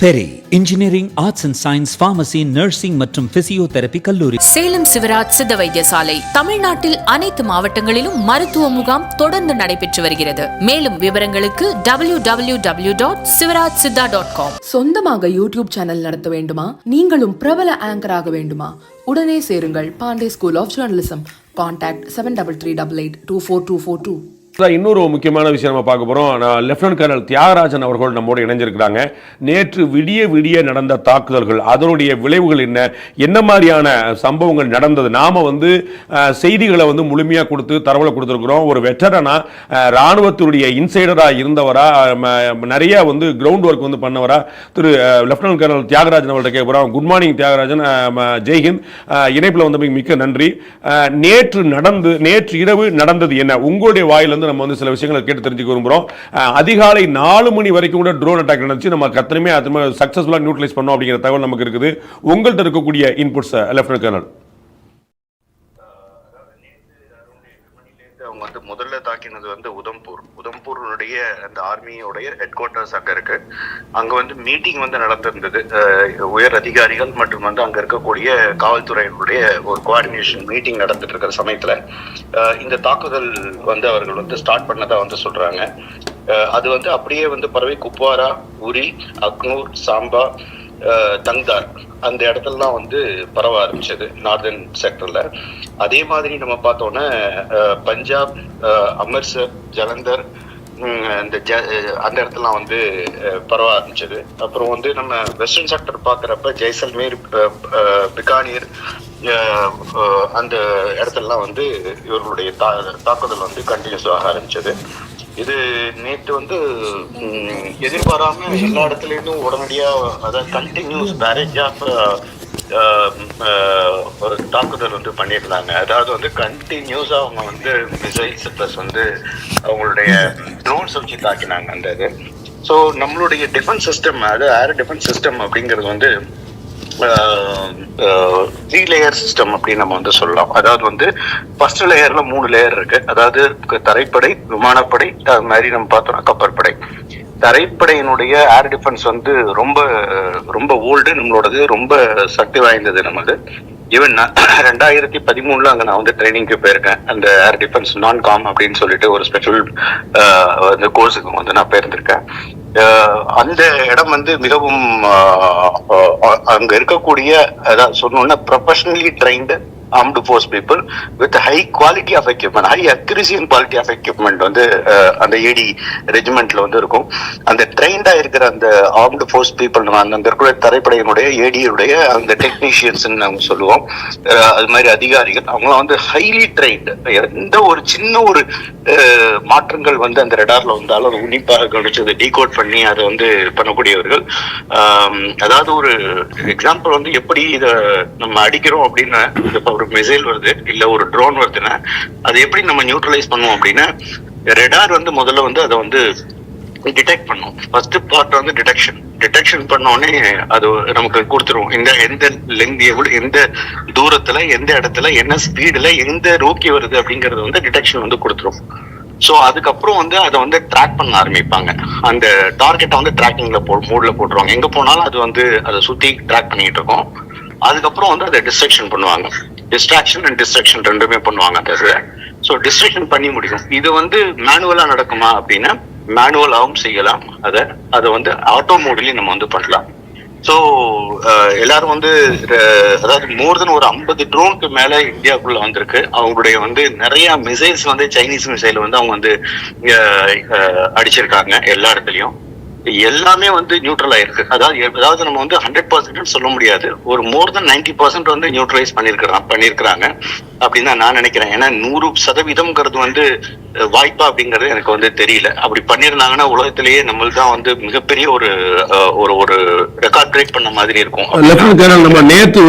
Peri engineering, arts and science, pharmacy, nursing மற்றும் physiotherapy கல்லூரி. சேலம் சிவராஜ் சித்த வைத்தியசாலை தமிழ்நாட்டில் அனைத்து மாவட்டங்களிலும் மருத்துவ முகாம் தொடர்ந்து நடைபெற்று வருகிறது. மேலும் விவரங்களுக்கு www.sivarajsiddha.com. சொந்தமாக யூடியூப் சேனல் நடத்த வேண்டுமா? நீங்களும் பிரபல ஆங்கராக வேண்டுமா? உடனே சேருங்கள் Pandey school of journalism. Contact 7388242242. இன்னொரு முக்கியமான விஷயம் நம்ம பார்க்க போகிறோம். லெப்டினன்ட் கர்னல் தியாகராஜன் அவர்கள் நம்மோடு இணைஞ்சிருக்கிறாங்க. நேற்று விடிய நடந்த தாக்குதல்கள், அதனுடைய விளைவுகள் என்ன மாதிரியான சம்பவங்கள் நடந்தது? நாம் செய்திகளை முழுமையாக கொடுத்து தரவுகளை கொடுத்துருக்குறோம். ஒரு வெட்டரனா இராணுவத்தினுடைய இன்சைடராக இருந்தவரா, நிறைய கிரவுண்ட் ஒர்க் பண்ணவரா திரு லெப்டினன்ட் கர்னல் தியாகராஜன் அவர்கிட்ட கேட்க போகிறோம். குட் மார்னிங் தியாகராஜன், ஜெய்ஹிந்த். இணைப்பில் மிக்க நன்றி. நேற்று இரவு நடந்தது என்ன? உங்களுடைய வாயிலிருந்து நம்ம சில விஷயங்களை கேட்டு தெரிஞ்சுக்க விரும்புறோம். அதிகாலை 4 மணி வரைக்கும் கூட ட்ரோன் அட்டாக் நடந்துச்சு. நம்ம கத்தனமே சக்சஸ்ஃபுல்லா நியூட்ரலைஸ் பண்ணோம் அப்படிங்கிற தகவல் நமக்கு இருக்குது. உங்கள்கிட்ட இருக்கக்கூடிய இன்புட்ஸ் லெப்டினன்ட் கர்னல். அவங்க முதல்ல தாக்கினது உதம்பூருடைய அந்த ஆர்மியோடைய ஹெட் குவார்டர்ஸ் அங்க இருக்கு. அங்க மீட்டிங் நடந்திருந்தது. உயர் அதிகாரிகள் மற்றும் அங்க இருக்கக்கூடிய காவல்துறையினுடைய ஒரு கோஆர்டினேஷன் மீட்டிங் நடந்துட்டு இருக்கிற சமயத்துல இந்த தாக்குதல் அவர்கள் ஸ்டார்ட் பண்ணதா சொல்றாங்க. அது அப்படியே பரவி குப்வாரா, உரி, அக்னூர், சாம்பா, தங்தார் அந்த இடத்துலலாம் பரவ ஆரம்பிச்சது நார்தர்ன் செக்டர்ல. அதே மாதிரி நம்ம பார்த்தோன்னா பஞ்சாப், அமிர்த்சர், ஜலந்தர் அந்த இடத்துலாம் பரவ ஆரம்பிச்சது. அப்புறம் நம்ம வெஸ்டர்ன் செக்டர் பார்க்குறப்ப ஜெய்சல்மேர், பிகானீர் அந்த இடத்துலலாம் இவர்களுடைய தாக்குதல் கண்டினியூஸ் ஆக ஆரம்பிச்சது. இது நேற்று எதிர்பாராம எல்லா இடத்துலயும் உடனடியா அதாவது கண்டினியூஸ் பேரேஜ் ஆஃப் ஒரு தாக்குதல் பண்ணியிருந்தாங்க. அதாவது கண்டினியூஸா அவங்க மிசைல்ஸ் பிளஸ் அவங்களுடைய ட்ரோன்ஸ் வச்சு தாக்கினாங்க அந்த இது. ஸோ நம்மளுடைய டிஃபென்ஸ் சிஸ்டம், அதாவது ஏர் டிஃபென்ஸ் சிஸ்டம் அப்படிங்கிறது 3 லேயர் சிஸ்டம் அப்படின்னு நம்ம சொல்லலாம். அதாவது ஃபர்ஸ்ட் லேயர்ல 3 லேயர் இருக்கு. அதாவது தரைப்படை, விமானப்படை, அது மாதிரி நம்ம பார்த்தோம்னா கப்பற்படை. தரைப்படையினுடைய ஏர் டிஃபென்ஸ் ரொம்ப ரொம்ப ஓல்டு, நம்மளோடது ரொம்ப சக்தி வாய்ந்தது. நமது ஈவன் 2013 அங்க நான் ட்ரைனிங்க்கு போயிருக்கேன். அந்த ஏர் டிஃபென்ஸ் நான்-காம் அப்படின்னு சொல்லிட்டு ஒரு ஸ்பெஷல் கோர்ஸுக்கு நான் போயிருந்திருக்கேன். அந்த இடம் மிகவும் அங்க இருக்கக்கூடிய, அதாவது சொன்னோம்னா professionally trained armed force people with high quality of equipment, high accuracy and quality of equipment அந்த ஏடி ரெஜிமெண்ட்ல இருக்கும். அந்த ட்ரெயின்டா இருக்கிற அந்த armed force people, அந்த இருக்கிற தரைப்படையினுடைய ஏடியுடைய அந்த டெக்னீஷியன்ஸ் நாங்க சொல்லுவோம். அது மாதிரி அதிகாரிகள் அவங்களாம் ஹைலி ட்ரெயின்டு. எந்த ஒரு சின்ன ஒரு மாற்றங்கள் அந்த ரெடார்ல வந்தாலும் அதை உன்னிப்பாக கவனிச்சு டீகோட் பண்ணி அதை பண்ணக்கூடியவர்கள். அதாவது ஒரு எக்ஸாம்பிள் எப்படி இதை நம்ம அடிக்கிறோம் அப்படின்னு, ஒரு மிசைல் வருது இல்ல ஒரு ட்ரோன் வருதுன்னா அதை எப்படி நம்ம நியூட்ரலைஸ் பண்ணுவோம் அப்படின்னா, ரெடார் முதல்ல அதை டிடெக்ட் பண்ணும். ஃபர்ஸ்ட் பார்ட் டிடெக்ஷன் பண்ண உடனே அது நமக்கு கொடுத்துரும். எந்த லெங்த், எந்த தூரத்துல, எந்த இடத்துல, என்ன ஸ்பீடுல, எந்த நோக்கி வருது அப்படிங்கறது டிடெக்ஷன் கொடுத்துரும். ஸோ அதுக்கப்புறம் அதை ட்ராக் பண்ண ஆரம்பிப்பாங்க. அந்த டார்கெட்டை ட்ராக்கிங்ல மூட்ல போட்டுருவாங்க. எங்க போனாலும் அது அதை சுத்தி ட்ராக் பண்ணிட்டு இருக்கோம். அதுக்கப்புறம் அதை டிஸ்ட்ராக்ஷன் பண்ணுவாங்க. டிஸ்ட்ராக்ஷன் அண்ட் டிஸ்ட்ரக்ஷன் ரெண்டுமே பண்ணுவாங்க. ஸோ டிஸ்ட்ரக்ஷன் பண்ணி முடியும். இது மேனுவலா நடக்குமா அப்படின்னா மேனுவலாகவும் செய்யலாம். அதை ஆட்டோ மோட்லயும் நம்ம பண்ணலாம். ஸோ எல்லாரும் அதாவது மோர் தென் ஒரு 50 ட்ரோனுக்கு மேல இந்தியாவுக்குள்ள வந்திருக்கு. அவங்களுடைய நிறைய மிசைல்ஸ் சைனீஸ் மிசைல் அவங்க அடிச்சிருக்காங்க. எல்லா இடத்துலயும் எல்லாமே நியூட்ரல் ஆயிருக்கு. அதாவது நம்ம 100% சொல்ல முடியாது. ஒரு மோர் தென் 90% நியூட்ரலைஸ் பண்ணிருக்கிறாங்க அப்படின்னு தான் நான் நினைக்கிறேன். ஏன்னா 100% வாய்ப்பா அப்படிங்கறது எனக்கு தெரியல. அப்படி பண்ணிருந்தாங்கன்னா உலகத்திலேயே நம்மளுக்கு மிகப்பெரிய ஒரு ஒரு ரெக்கார்ட் பிரேக் பண்ண மாதிரி இருக்கும். நம்ம நேற்று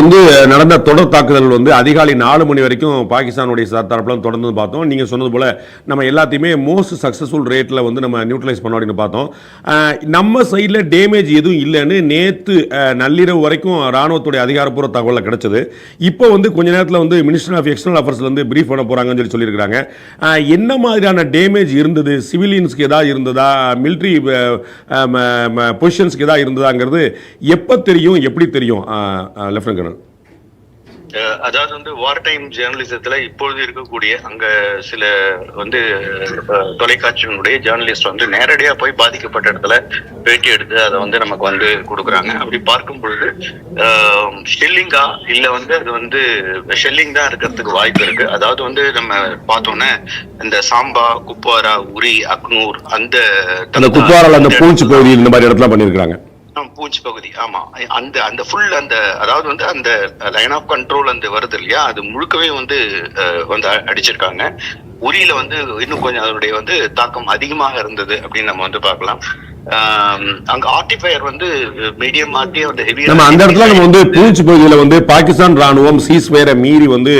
நடந்த தொடர் தாக்குதல் அதிகாலை 4 மணி வரைக்கும் பாகிஸ்தானுடைய தரப்புல தொடர்ந்து பார்த்தோம். நீங்க சொன்னது போல நம்ம எல்லாத்தையுமே மோஸ்ட் சக்சஸ்ஃபுல் ரேட்ல நம்ம நியூட்ரலைஸ் பண்ணோம் அப்படின்னு பார்த்தோம். நம்ம சைடில் டேமேஜ் எதுவும் இல்லைன்னு நேற்று நள்ளிரவு வரைக்கும் ராணுவத்துடைய அதிகாரப்பூர்வ தகவலில் கிடைச்சது. இப்போ வந்து கொஞ்ச நேரத்தில் வந்து மினிஸ்டர் ஆஃப் எக்ஸ்டர்னல் அஃபேர்ஸ்ல வந்து பிரீஃப் பண்ண போகிறாங்கன்னு சொல்லியிருக்கிறாங்க. என்ன மாதிரியான டேமேஜ் இருந்தது, சிவிலியன்ஸ்க்கு ஏதாவது இருந்ததா, மிலிட்ரி பொசிஷன்ஸ்க்கு ஏதாவது இருந்ததாங்கிறது எப்போ தெரியும், எப்படி தெரியும் லெப்டினன்ட் கர்னல்? அதாவது வந்து வார் டைம் ஜேர்னலிசத்துல இப்பொழுது இருக்கக்கூடிய அங்க சில வந்து தொலைக்காட்சியினுடைய ஜேர்னலிஸ்ட் வந்து நேரடியா போய் பாதிக்கப்பட்ட இடத்துல பேட்டி எடுத்து அதை வந்து நமக்கு வந்து கொடுக்குறாங்க. அப்படி பார்க்கும் பொழுது ஷெல்லிங்கா இல்ல வந்து அது வந்து ஷெல்லிங் தான் இருக்கிறதுக்கு வாய்ப்பு இருக்கு. அதாவது வந்து நம்ம பார்த்தோம்னா இந்த சாம்பா, குப்வாரா, உரி, அக்னூர் அந்த குப்வாரால அந்த பூஞ்சி பகுதி இந்த மாதிரி இடத்துல பண்ணிருக்காங்க. பூஞ்சி பகுதி, ஆமா. அந்த அந்த ஃபுல் அந்த அதாவது வந்து அந்த லைன் ஆஃப் கண்ட்ரோல் அந்த வருது இல்லையா, அது முழுக்கவே வந்து அடிச்சிருக்காங்க. உரியில வந்து இன்னும் கொஞ்சம் அதனுடைய வந்து தாக்கம் அதிகமாக இருந்தது அப்படின்னு நம்ம வந்து பார்க்கலாம். அங்க ஆர்டிஃபயர் வந்து மீடியம் ஆர்டி அந்த ஹெவி அந்த இடத்துல நம்ம வந்து பூஞ்சி பகுதியில வந்து பாகிஸ்தான் ராணுவம் சீஸ்ஃபயரை மீறி வந்து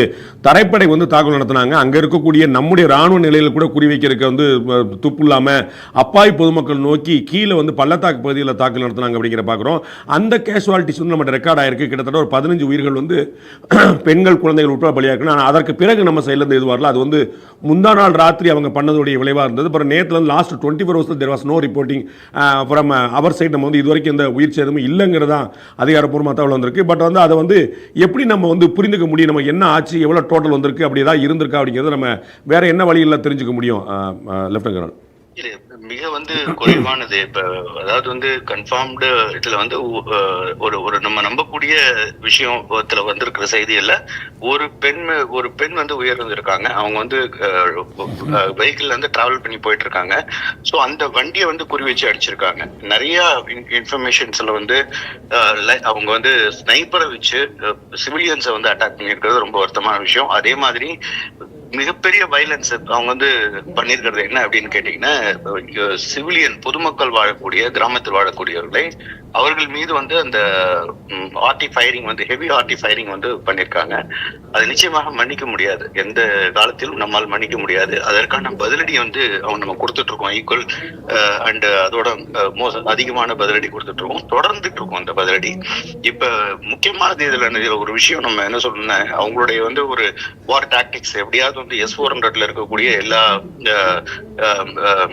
தரைப்படை வந்து தாக்குதல் நடத்தினாங்க. அங்க இருக்கக்கூடிய நம்முடைய ராணுவ நிலையில கூட குறிவைக்கிறதுக்கு வந்து துப்பு இல்லாம அப்பாவி பொதுமக்கள் நோக்கி கீழே வந்து பள்ளத்தாக்கு பகுதியில் தாக்குதல் நடத்தினாங்க அப்படிங்கிற பார்க்குறோம். அந்த கேஷுவாலிட்டிஸ் வந்து நம்ம ரெக்கார்ட் ஆயிருக்கு. கிட்டத்தட்ட ஒரு 15 உயிர்கள் வந்து பெண்கள், குழந்தைகள் உட்பட பலியாயிருக்கு. ஆனால் அதற்கு பிறகு நம்ம சைட்ல இருந்து இது வரல. அது வந்து முந்தா நாள் ராத்திரி அவங்க பண்ணதுடைய விளைவாக இருந்தது. அப்புறம் நேற்றுல இருந்து last 24 hours there was no reporting from our side. நம்ம வந்து இது வரைக்கும் எந்த உயிர் சேதமும் இல்லைங்கிறதா அதிகாரப்பூர்வமாக தகவல் வந்திருக்கு. பட் வந்து அதை வந்து எப்படி நம்ம வந்து புரிந்துக்க முடியும், நம்ம என்ன ஆச்சு, எவ்வளோ டோட்டல் வந்திருக்கு, அப்படி ஏதாவது இருந்திருக்கா அப்படிங்கிறத நம்ம வேற என்ன வழியில் தெரிஞ்சுக்க முடியும் லெப்டினன்ட் கர்னல்? மிக வந்து குறைவானது. இப்ப அதாவது வந்து கன்ஃபார்ம்டு இதுல வந்து ஒரு நம்ம நம்பக்கூடிய விஷயத்துல வந்திருக்கிற செய்தியில ஒரு பெண் வந்து உயிரிழந்திருக்காங்க. அவங்க வந்து வெஹிக்கிள் வந்து டிராவல் பண்ணி போயிட்டு இருக்காங்க. ஸோ அந்த வண்டியை வந்து குறி வச்சு அடிச்சிருக்காங்க. நிறைய இன்ஃபர்மேஷன்ஸ்ல வந்து அவங்க வந்து ஸ்னைப்பரை வச்சு சிவிலியன்ஸை வந்து அட்டாக் பண்ணியிருக்கிறது ரொம்ப வருத்தமான விஷயம். அதே மாதிரி மிகப்பெரிய வயலன்ஸ் அவங்க வந்து பண்ணிருக்கிறது என்ன அப்படின்னு கேட்டீங்கன்னா, சிவிலியன் பொதுமக்கள் வாழக்கூடிய கிராமத்தில் வாழக்கூடியவர்களை அவர்கள் மீது வந்து அந்த ஆர்டி ஃபயரிங் வந்து ஹெவி ஆர்டி ஃபயரிங் வந்து பண்ணியிருக்காங்க. அது நிச்சயமாக மன்னிக்க முடியாது, எந்த காலத்திலும் நம்மால் மன்னிக்க முடியாது. அதற்கான பதிலடி வந்து நம்ம கொடுத்துட்டு இருக்கோம் ஈக்குவல் அண்ட் அதோட அதிகமான பதிலடி கொடுத்துட்டு இருக்கோம், தொடர்ந்துட்டு இருக்கோம் அந்த பதிலடி. இப்ப முக்கியமானது இதுல ஒரு விஷயம் நம்ம என்ன சொல்லணும்னா, அவங்களுடைய வந்து ஒரு வார் டாக்டிக்ஸ் எப்படியாவது வந்து S-400 இருக்கக்கூடிய எல்லா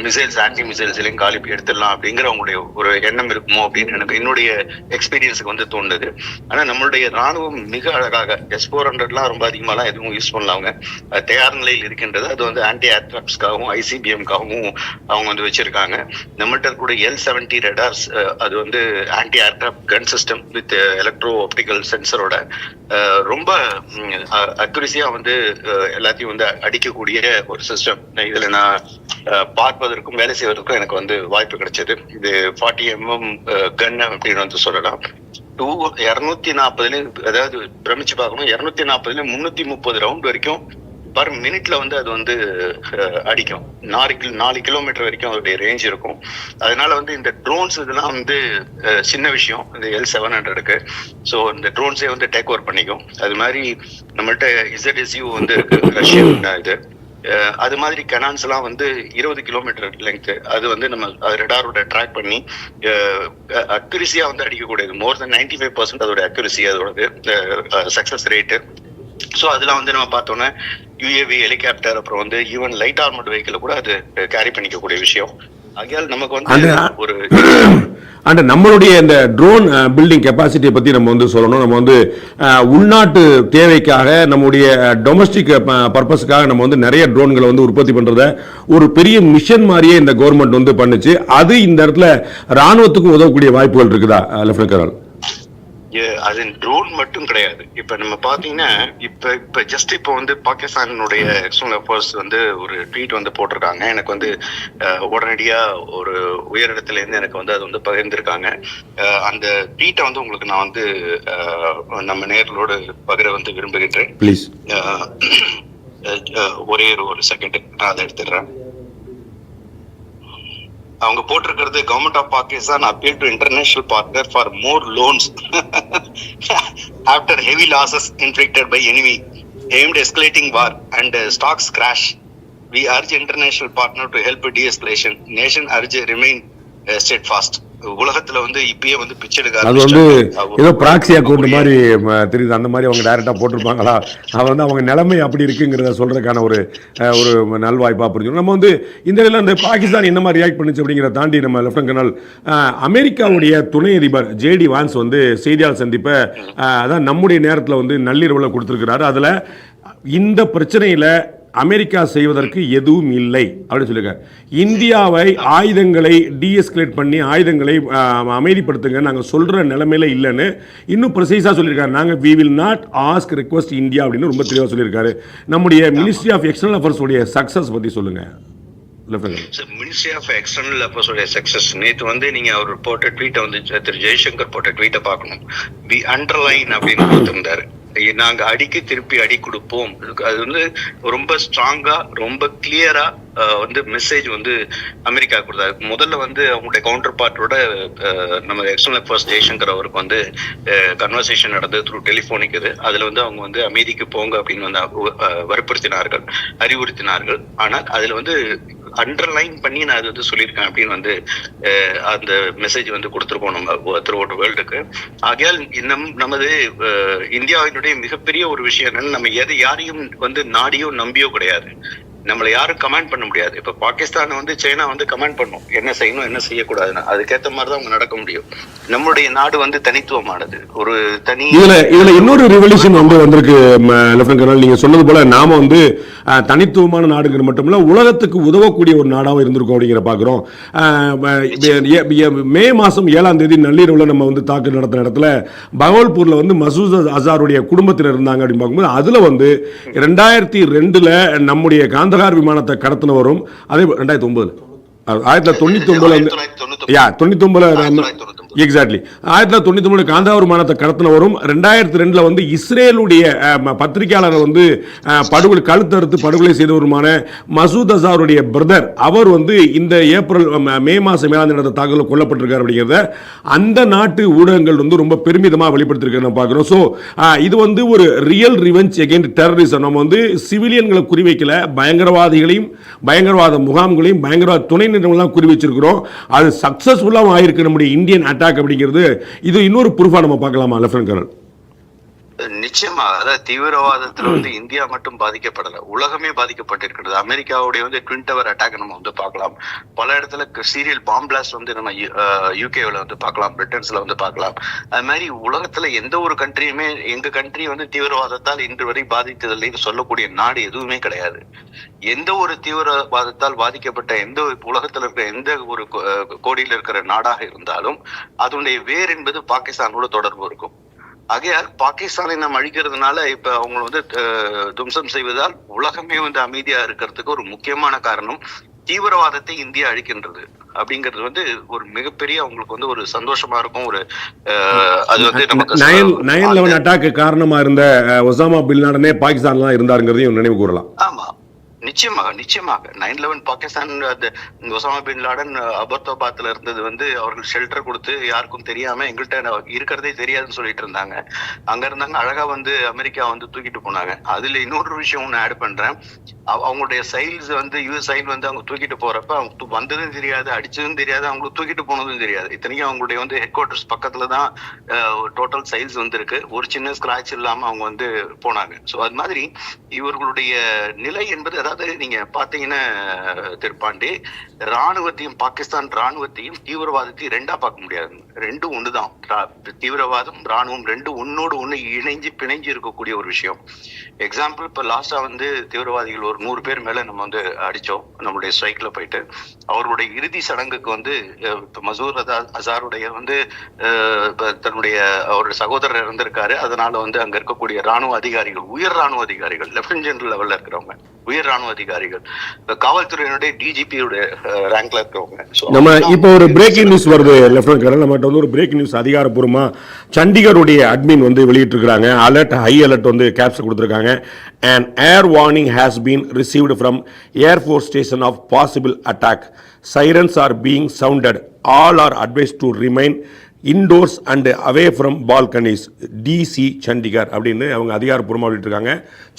மிசைல்ஸ், ஆன்டி மிசைல்ஸ்லையும் காலி எடுத்துடலாம் அப்படிங்கிற அவங்களுடைய ஒரு எண்ணம் இருக்குமோ அப்படின்னு எனக்கு என்னுடைய எக்ஸ்பீரியன்ஸுக்கு வந்து தோணுது. ஆனா நம்மளுடைய ராணுவம் மிக அழகாக S-400 ரொம்ப அதிகமாலாம் எதுவும் யூஸ் பண்ணல, அவங்க தயார் நிலையில் இருக்கின்றது. அது வந்து ஆன்டி ஏர்கிராப்ட்ஸ்க்காகவும் ICBM-க்காகவும் அவங்க வந்து வச்சிருக்காங்க. நம்மள்ட்ட இருக்கக்கூடிய L-70 ரேடார்ஸ், அது வந்து anti aircraft gun system with electro optical சென்சரோட ரொம்ப அக்யூரசியா வந்து எல்லாத்தையும் வந்து அடிக்கக்கூடிய ஒரு சிஸ்டம். இதுல நான் பார்ப்பதற்கும் வேலை செய்வதற்கும் எனக்கு வந்து வாய்ப்பு கிடைச்சது. இது 40 mm கன் அப்படின்னு வந்து சொல்லலாம். 240 அதாவது பிரமிச்சு பார்க்கணும், 240 330 ரவுண்ட் வரைக்கும் பர் மினிட்ல வந்து அது வந்து அடிக்கும். 4 கிலோமீட்டர் வரைக்கும் அதோடைய ரேஞ்ச் இருக்கும். அதனால வந்து இந்த ட்ரோன்ஸ் இதெல்லாம் வந்து சின்ன விஷயம் இந்த L-700க்கு. ஸோ இந்த ட்ரோன்ஸே வந்து டேக் ஓவர் பண்ணிக்கும். அது மாதிரி நம்மள்ட்ட ZSU வந்து இருக்கு, ரஷ்யன் இது. அது மாதிரி கனான்ஸ் எல்லாம் வந்து 20 கிலோமீட்டர் லெங்க். அது வந்து நம்ம ரெடாரோட ட்ராக் பண்ணி அக்யூரசியா வந்து அடிக்கக்கூடியது. மோர் தென் 95% அதோட அக்யூரசி, அதோட சக்சஸ் ரேட்டு. ஸோ அதெல்லாம் வந்து நம்ம பார்த்தோன்னா UAV, ஹெலிகாப்டர், அப்புறம் வந்து ஈவன் லைட் ஆர்மர்டு வெஹிக்கிள் கூட அது கேரி பண்ணிக்கக்கூடிய விஷயம். ஆகையால் நமக்கு வந்து ஒரு அண்ட் நம்மளுடைய இந்த ட்ரோன் பில்டிங் கெப்பாசிட்டியை பற்றி நம்ம வந்து சொல்லணும். நம்ம வந்து உள்நாட்டு தேவைக்காக, நம்முடைய டொமஸ்டிக் பர்பஸுக்காக நம்ம வந்து நிறைய ட்ரோன்களை வந்து உற்பத்தி பண்ணுறத ஒரு பெரிய மிஷன் மாதிரியே இந்த கவர்மெண்ட் வந்து பண்ணுச்சு. அது இந்த இடத்துல ராணுவத்துக்கும் உதவக்கூடிய வாய்ப்புகள் இருக்குதா லெப்டினன்ட் கர்னல்? அது ட்ரோன் மட்டும் கிடையாது. இப்ப நம்ம பாத்தீங்கன்னா இப்ப ஜஸ்ட் இப்போ வந்து பாகிஸ்தானுடைய எக்ஸ்டர்னல் அஃபேர்ஸ் வந்து ஒரு ட்வீட் வந்து போட்டிருக்காங்க. எனக்கு வந்து உடனடியா ஒரு உயரிடத்துல இருந்து எனக்கு வந்து அது வந்து பகிர்ந்திருக்காங்க. அந்த ட்வீட்டை வந்து உங்களுக்கு நான் வந்து நம்ம நேர்களோடு பகிர வந்து விரும்புகின்றேன். ப்ளீஸ் ஒரே ஒரு செகண்ட் நான் அதை எடுத்துடுறேன். அவங்க போட்டிருக்கிறது, government of Pakistan appeal to international partner for more loans after heavy losses inflicted by enemy aimed escalating war and stocks crash. We urge international partner to help de-escalation. Nation urge remain state fast. உலகத்துல வந்து இப்பயே வந்து பிச்சை எடுக்க அது வந்து ஏதோ proxy account மாதிரி தெரியுது, அந்த மாதிரி அவங்க டைரக்டா போட்டிருப்பாங்களா? அது வந்து அவங்க நிலைமை அப்படி இருக்குங்கிறத சொல்றதுக்கான ஒரு ஒரு நல்வாய்ப்பா புரிஞ்சுக்கணும். நம்ம வந்து இந்த நிலையில் இந்த பாகிஸ்தான் என்ன மாதிரி ரியாக்ட் பண்ணுச்சு அப்படிங்கிறத தாண்டி நம்ம லெப்டினன்ட் கர்னல் அமெரிக்காவுடைய துணை அதிபர் ஜேடி வான்ஸ் வந்து செய்தியாளர் சந்திப்பை அதான் நம்முடைய நேரத்தில் வந்து நள்ளிரவில் கொடுத்துருக்கிறாரு. அதில் இந்த பிரச்சனையில் அமெரிக்கா செய்வதற்கு எதுவும் இல்லை அப்படின்னு சொல்லியிருக்காரு. இந்தியாவை ஆயுதங்களை டீஎஸ்கலேட் பண்ணி ஆயுதங்களை அமைதிப்படுத்துங்க நாங்கள் சொல்கிற நிலைமையில இல்லைன்னு இன்னும் ப்ரிசைஸாக சொல்லியிருக்காரு. நாங்கள் we will not ask request India அப்படின்னு ரொம்ப தெளிவாக சொல்லியிருக்காரு. நம்முடைய மினிஸ்ட்ரி ஆஃப் எக்ஸ்டர்னல் அஃபேர்ஸ் உடைய சக்ஸஸ் பற்றி சொல்லுங்கள். மினிஸ்ட்ரி ஆஃப் எக்ஸ்டர்னல் அஃபேர்ஸ் உடைய சக்சஸ் நேற்று வந்து நீங்க அவர் போட்ட ட்வீட்டை வந்து திரு ஜெய்சங்கர் போட்ட ட்வீட்டை பார்க்கணும். வி அண்டர்லைன் அப்படின்னு கொடுத்திருந்தாரு. நாங்க அடிக்கு திருப்பி அடி கொடுப்போம். அது வந்து ரொம்ப ஸ்ட்ராங்கா ரொம்ப கிளியரா வந்து மெசேஜ் வந்து அமெரிக்கா கொடுத்தாரு. முதல்ல வந்து அவங்களுடைய கவுண்டர் பார்ட்டோட நம்ம எக்ஸ்டர்னல் அஃபேர்ஸ் ஜெய்சங்கர் அவருக்கு வந்து கன்வர்சேஷன் நடந்தது த்ரூ டெலிஃபோனிக். இது அதுல வந்து அவங்க வந்து அமைதிக்கு போங்க அப்படின்னு வந்து வற்புறுத்தினார்கள், அறிவுறுத்தினார்கள். ஆனால் அதுல வந்து அண்டர்லைன் பண்ணி நான் அது வந்து சொல்லியிருக்கேன் அப்படின்னு வந்து அந்த மெசேஜ் வந்து கொடுத்துருக்கோம் நம்ம த்ரூ அவுட் வேர்ல்டுக்கு. ஆகையால் நமது இந்தியாவினுடைய மிகப்பெரிய ஒரு விஷயம் என்னன்னு, நம்ம யாரையும் வந்து நாடியோ நம்பியோ கிடையாது. நம்மளை யாரும் கமெண்ட் பண்ண முடியாது. இப்ப பாகிஸ்தான் வந்து சைனா வந்து கமெண்ட் பண்ணும் என்ன செய்யணும் என்ன செய்யக்கூடாதுன்னு. அதுக்கேற்ற மாதிரிதான் அவங்க நடக்க முடியும். நம்மளுடைய நாடு வந்து தனித்துவமானது. ஒரு தனி இதுல இன்னொரு ரிவல்யூஷன் வந்து வந்திருக்கு லெப்டினன்ட் கர்னல். நீங்க சொன்னது போல நாம வந்து தனித்துவமான நாடுங்கிறது மட்டுமில்ல உலகத்துக்கு உதவக்கூடிய ஒரு நாடாக இருந்திருக்கும் அப்படிங்கிற பாக்குறோம். மே மாசம் 7ஆம் தேதி நள்ளிரவுல நம்ம வந்து தாக்குதல் நடத்தின இடத்துல பகவல்பூர்ல வந்து மசூத் அசாருடைய குடும்பத்தினர் இருந்தாங்க அப்படின்னு பார்க்கும்போது அதுல வந்து 2002 நம்முடைய காந்தகார் விமானத்தை கடத்தினவரும் அதே 1999 எக்ஸாக்ட்லி 1999 காந்தார் விமானத்தை கடத்தினவரும் 2002 வந்து இஸ்ரேலுடைய பத்திரிகையாளர் வந்து படுகொலை கழுத்தறுத்து படுகொலை செய்தவருமான மசூத் அசாருடைய பிரதர் அவர் வந்து இந்த மே மாதம் 7ஆம் தேதி நடந்த தாக்குதலில் கொல்லப்பட்டிருக்கார் அப்படிங்கிறத அந்த நாட்டு ஊடகங்கள் வந்து ரொம்ப பெருமிதமாக வெளிப்படுத்திருக்க பார்க்கிறோம். ஸோ இது வந்து ஒரு ரியல் ரிவெஞ்ச் அகைன்ஸ்ட் டெரரிசம். நம்ம வந்து சிவிலியன்களை குறிவைக்கல, பயங்கரவாதிகளையும் பயங்கரவாத முகாம்களையும் பயங்கரவாத துணை நிறுவனங்களாம் குறி வச்சிருக்கிறோம். அது சக்சஸ்ஃபுல்லாக ஆயிருக்கு நம்முடைய இந்தியன் அட்டாக் அப்படிங்கிறது. இது இன்னொரு ப்ரூஃபா நம்ம பார்க்கலாமா லெப்டினன்ட் கர்னல்? நிச்சயமா. அதாவது தீவிரவாதத்துல வந்து இந்தியா மட்டும் பாதிக்கப்படல, உலகமே பாதிக்கப்பட்டிருக்கிறது. அமெரிக்காவுடைய வந்து ட்வின் டவர் அட்டாக் நம்ம வந்து பார்க்கலாம். பல இடத்துல சீரியல் பாம் பிளாஸ்ட் வந்து நம்ம யூகேல வந்து பார்க்கலாம், பிரிட்டன்ஸ்ல வந்து பார்க்கலாம். அது மாதிரி உலகத்துல எந்த ஒரு கண்ட்ரியுமே எங்க கண்ட்ரி வந்து தீவிரவாதத்தால் இன்று வரை பாதித்ததில்லைன்னு சொல்லக்கூடிய நாடு எதுவுமே கிடையாது. எந்த ஒரு தீவிரவாதத்தால் பாதிக்கப்பட்ட எந்த உலகத்துல இருக்கிற எந்த ஒரு கோடியில் இருக்கிற நாடாக இருந்தாலும் அதனுடைய வேர் என்பது பாகிஸ்தானோட தொடர்பு இருக்கும். ஆகையால் பாகிஸ்தானை நாம் அழிக்கிறதுனால இப்ப அவங்க வந்து தும்சம் செய்வதால் உலகமே வந்து அமைதியா இருக்கிறதுக்கு ஒரு முக்கியமான காரணம் தீவிரவாதத்தை இந்தியா அழிக்கின்றது அப்படிங்கிறது வந்து ஒரு மிகப்பெரிய அவங்களுக்கு வந்து ஒரு சந்தோஷமா இருக்கும். ஒரு அது வந்து நமக்கு 9/11 அட்டாக்கு காரணமா இருந்த ஒசாமா பின் லாடனே பாகிஸ்தான்ல இருந்தாருங்கிறதையும் நினைவு கூறலாம். ஆமா, நிச்சயமாக நிச்சயமாக 9/11 பாகிஸ்தான் ஒசாமா பின் லாடன் அபர்தாபாத்ல இருந்தது வந்து அவர்கள் ஷெல்டர் கொடுத்து யாருக்கும் தெரியாம எங்கள்கிட்ட இருக்கிறதே தெரியாதுன்னு சொல்லிட்டு இருந்தாங்க. அங்க இருந்தாங்க, அழகா வந்து அமெரிக்கா வந்து தூக்கிட்டு போனாங்க. அதுல இன்னொரு விஷயம் ஒண்ணு ஆட் பண்றேன். அவங்களுடைய சைல்ஸ் வந்து யூஎஸ் சைல் வந்து அவங்க தூக்கிட்டு போறப்ப அவங்க வந்ததும் தெரியாது, அடிச்சதும் தெரியாது, அவங்களுக்கு தூக்கிட்டு போனதும் தெரியாது. இத்தனைக்கும் அவங்களுடைய வந்து ஹெட் குவார்டர்ஸ் பக்கத்துல தான் டோட்டல் சைல்ஸ் வந்து இருக்கு. ஒரு சின்ன ஸ்கிராட்ச் இல்லாம அவங்க வந்து போனாங்க. ஸோ அது மாதிரி இவர்களுடைய நிலை என்பது, அதாவது நீங்க பாத்தீங்கன்னா திருப்பாண்டி ராணுவத்தையும் பாகிஸ்தான் ராணுவத்தையும் தீவிரவாதத்தையும் ரெண்டா பார்க்க முடியாது. ரெண்டும் ஒண்ணுதான். தீவிரவாதம் ராணுவம் ரெண்டும் ஒன்னோடு ஒண்ணு இணைஞ்சு பிணைஞ்சு இருக்கக்கூடிய ஒரு விஷயம். எக்ஸாம்பிள் இப்ப லாஸ்டா வந்து தீவிரவாதிகள் ஒரு 100 பேர் மேல நம்ம வந்து அடிச்சோம் நம்மளுடைய ஸ்ட்ரைக்ல போயிட்டு. அவருடைய இறுதி சடங்குக்கு வந்து மசூத் அசாருடைய வந்து தன்னுடைய அவருடைய சகோதரர் இருந்திருக்காரு. அதனால வந்து அங்க இருக்கக்கூடிய ராணுவ அதிகாரிகள், உயர் ராணுவ அதிகாரிகள், லெப்டினன்ட் ஜெனரல் லெவல்ல இருக்கிறவங்க, உயர் ராணுவ அதிகாரிகள், காவல்துறையினுடைய டிஜிபியோட ரேங்க்ல இருக்கிறவங்க. நம்ம இப்போ ஒரு பிரேக்கிங் நியூஸ் வருது லெப்டினன்ட் கர்னல். நம்மகிட்ட வந்து ஒரு பிரேக்கிங் நியூஸ் அதிகாரப்பூர்வமா சண்டிகருடைய அட்மின் வந்து வெளியிட்டிருக்கிறாங்க. அலர்ட், ஹை அலர்ட் வந்து கேப்ஸ் கொடுத்திருக்காங்க. An air warning has been received from Air Force Station of possible attack. Sirens are being sounded. All are advised to remain indoors and away from balconies DC Chandigarh அப்படின்னு அவங்க அதிகாரப்பூர்வமாக வெளியிட்டிருக்காங்க.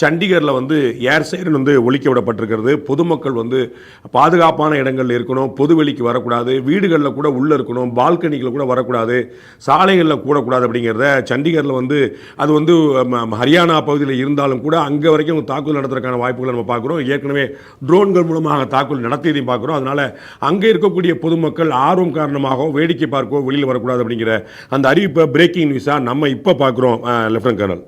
சண்டிகரில் வந்து ஏர் siren வந்து ஒலிக்க விடப்பட்டிருக்கிறது. பொதுமக்கள் வந்து பாதுகாப்பான இடங்கள் இருக்கணும், பொதுவெளிக்கு வரக்கூடாது, வீடுகளில் கூட உள்ளே இருக்கணும், பால்கனிகளில் கூட வரக்கூடாது, சாலைகளில் கூடக்கூடாது அப்படிங்கிறத சண்டிகரில் வந்து அது வந்து ஹரியானா பகுதியில் இருந்தாலும் கூட அங்கே வரைக்கும் தாக்குதல் நடத்துறதுக்கான வாய்ப்புகளை நம்ம பார்க்குறோம். ஏற்கனவே ட்ரோன்கள் மூலமாக தாக்குதல் நடத்தியதையும் பார்க்குறோம். அதனால் அங்கே இருக்கக்கூடிய பொதுமக்கள் ஆர்வம் காரணமாக வேடிக்கை பார்க்கவோ வெளியில் வரக்கூடாது அப்படிங்கிற அந்த அறிவிப்பை பிரேக்கிங் நியூஸாக நம்ம இப்போ பார்க்குறோம். லெப்டினன்ட் கர்னல்,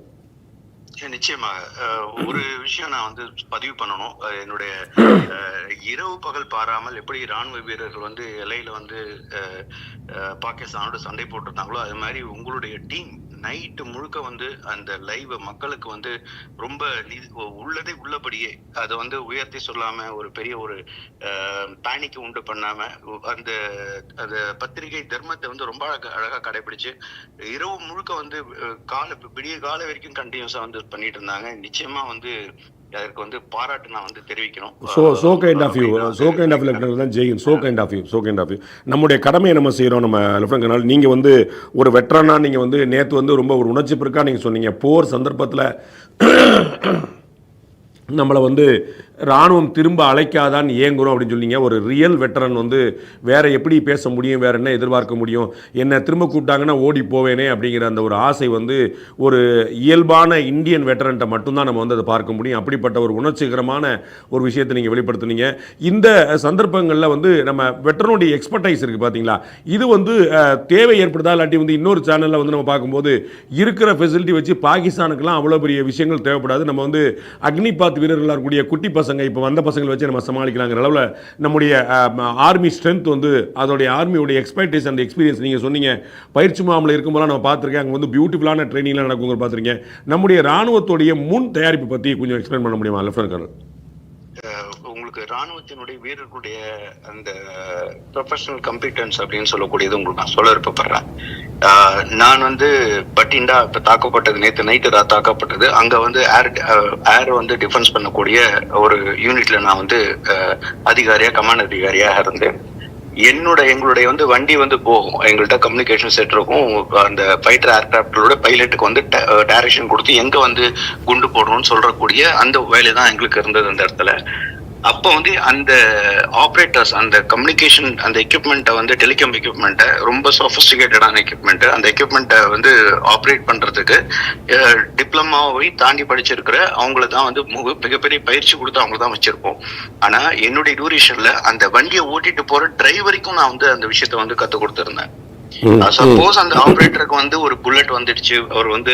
நிச்சயமாக ஒரு விஷயம் நான் வந்து பதிவு பண்ணணும். என்னுடைய இரவு பகல் பாராமல் எப்படி ராணுவ வீரர்கள் வந்து எல்லையில வந்து பாகிஸ்தானோட சண்டை போட்டிருந்தாங்களோ அது மாதிரி உங்களுடைய டீம் நைட்டு முழுக்க வந்து அந்த லைவ் மக்களுக்கு வந்து ரொம்ப உள்ளதை உள்ளபடியே அதை வந்து உயர்த்தி சொல்லாம ஒரு பெரிய ஒரு பேனிக்கு உண்டு பண்ணாம அந்த அந்த பத்திரிகை தர்மத்தை வந்து ரொம்ப அழகா கடைபிடிச்சு இரவு முழுக்க வந்து விடிய கால வரைக்கும் கண்டினியூஸா வந்து பண்ணிட்டு இருந்தாங்க. நிச்சயமா வந்து அதற்கு வந்து பாராட்டு நான் வந்து தெரிவிக்கணும். So kind of you lieutenant தான் Jain. So kind of you. நம்முடைய கடமையை நம்ம செய்கிறோம். நம்ம லெப்டினன்ட் கர்னல், நீங்கள் வந்து ஒரு வெட்டரனா, நீங்கள் வந்து நேற்று வந்து ரொம்ப ஒரு உணர்ச்சி பெருக்கா நீங்கள் சொன்னீங்க. போர் சந்தர்ப்பத்தில் நம்மளை வந்து இராணுவம் திரும்ப அழைக்காதான் ஏங்குறோம் அப்படின்னு சொன்னீங்க. ஒரு ரியல் வெட்டரன் வந்து வேற எப்படி பேச முடியும், வேற என்ன எதிர்பார்க்க முடியும், என்னை திரும்ப கூப்பிட்டாங்கன்னா ஓடி போவேனே அப்படிங்கிற அந்த ஒரு ஆசை வந்து ஒரு இயல்பான இந்தியன் வெட்டரன்ட்ட மட்டும்தான் நம்ம வந்து அதை பார்க்க முடியும். அப்படிப்பட்ட ஒரு உணர்ச்சிகரமான ஒரு விஷயத்தை நீங்கள் வெளிப்படுத்துனீங்க. இந்த சந்தர்ப்பங்களில் வந்து நம்ம வெட்டரனுடைய எக்ஸ்பர்டைஸ் இருக்குது பார்த்தீங்களா, இது வந்து தேவை ஏற்படுதா? இல்லாட்டி வந்து இன்னொரு சேனலில் வந்து நம்ம பார்க்கும்போது இருக்கிற ஃபெசிலிட்டி வச்சு பாகிஸ்தானுக்கெல்லாம் அவ்வளோ பெரிய விஷயங்கள் தேவைப்படாது, நம்ம வந்து அக்னிபாத் வீரர்களாக இருக்கக்கூடிய குட்டி பசங்க இப்போ வந்த பசங்களை வச்சு நம்ம சமாளிக்கலாங்கிற அளவில் நம்முடைய ஆர்மி ஸ்ட்ரென்த் வந்து அதோடைய ஆர்மியோடைய எக்ஸ்பர்டைஸ் அண்ட் எக்ஸ்பீரியன்ஸ் நீங்கள் சொன்னீங்க. பயிற்சி முகாமில் இருக்கும்போது நம்ம பார்த்துருக்கேன், அங்கே வந்து பியூட்டிஃபுல்லான ட்ரைனிங்லாம் நடக்குங்க பார்த்துருக்கேன். நம்முடைய ராணுவத்துடைய முன் தயாரிப்பு பற்றி கொஞ்சம் எக்ஸ்பிளைன் பண்ண முடியுமா லெப்டினன்ட் கர்னல்? உங்களுக்கு ராணுவத்தினுடைய வீரர்களுடைய அந்த ப்ரொஃபஷனல் கம்பிட்டன்ஸ் அப்படின்னு சொல்லக்கூடியது உங்களுக்கு நான் சொல்ல விருப்பப்படுறேன். நான் வந்து பட்டிண்டா இப்ப தாக்கப்பட்டது, நேற்று நைட்டு தாக்கப்பட்டது. அங்க வந்து ஏர் வந்து டிஃபென்ஸ் பண்ணக்கூடிய ஒரு யூனிட்ல நான் வந்து கமாண்ட் அதிகாரியாக இருந்தேன். எங்களுடைய வந்து வண்டி வந்து போகும், எங்கள்கிட்ட கம்யூனிகேஷன் செட் இருக்கும். அந்த ஃபைட்டர் ஏர்கிராப்டோட பைலட்டுக்கு வந்து டைரக்ஷன் கொடுத்து எங்க வந்து குண்டு போடணும்னு சொல்றக்கூடிய அந்த வேலை தான் எங்களுக்கு இருந்தது அந்த இடத்துல. அப்போ வந்து அந்த ஆப்ரேட்டர்ஸ் அந்த கம்யூனிகேஷன் அந்த எக்யூப்மெண்ட்டை வந்து டெலிகாம் எக்யூப்மெண்ட்டை ரொம்ப சொஃபிஸ்டிகேட்டடான எக்யூப்மெண்ட்டு, அந்த எக்யூப்மெண்ட்டை வந்து ஆப்ரேட் பண்ணுறதுக்கு டிப்ளமாவை தாண்டி படிச்சிருக்கிற அவங்கள தான் வந்து மிகப்பெரிய பயிற்சி கொடுத்து அவங்கள தான் வச்சிருப்போம். ஆனால் என்னுடைய டியூரேஷனில் அந்த வண்டியை ஓட்டிட்டு போகிற டிரைவருக்கும் நான் வந்து அந்த விஷயத்த வந்து கற்றுக் கொடுத்துருந்தேன். சப்போஸ் அந்த ஆபரேட்டருக்கு வந்து ஒரு புல்லட் வந்துடுச்சு, அவர் வந்து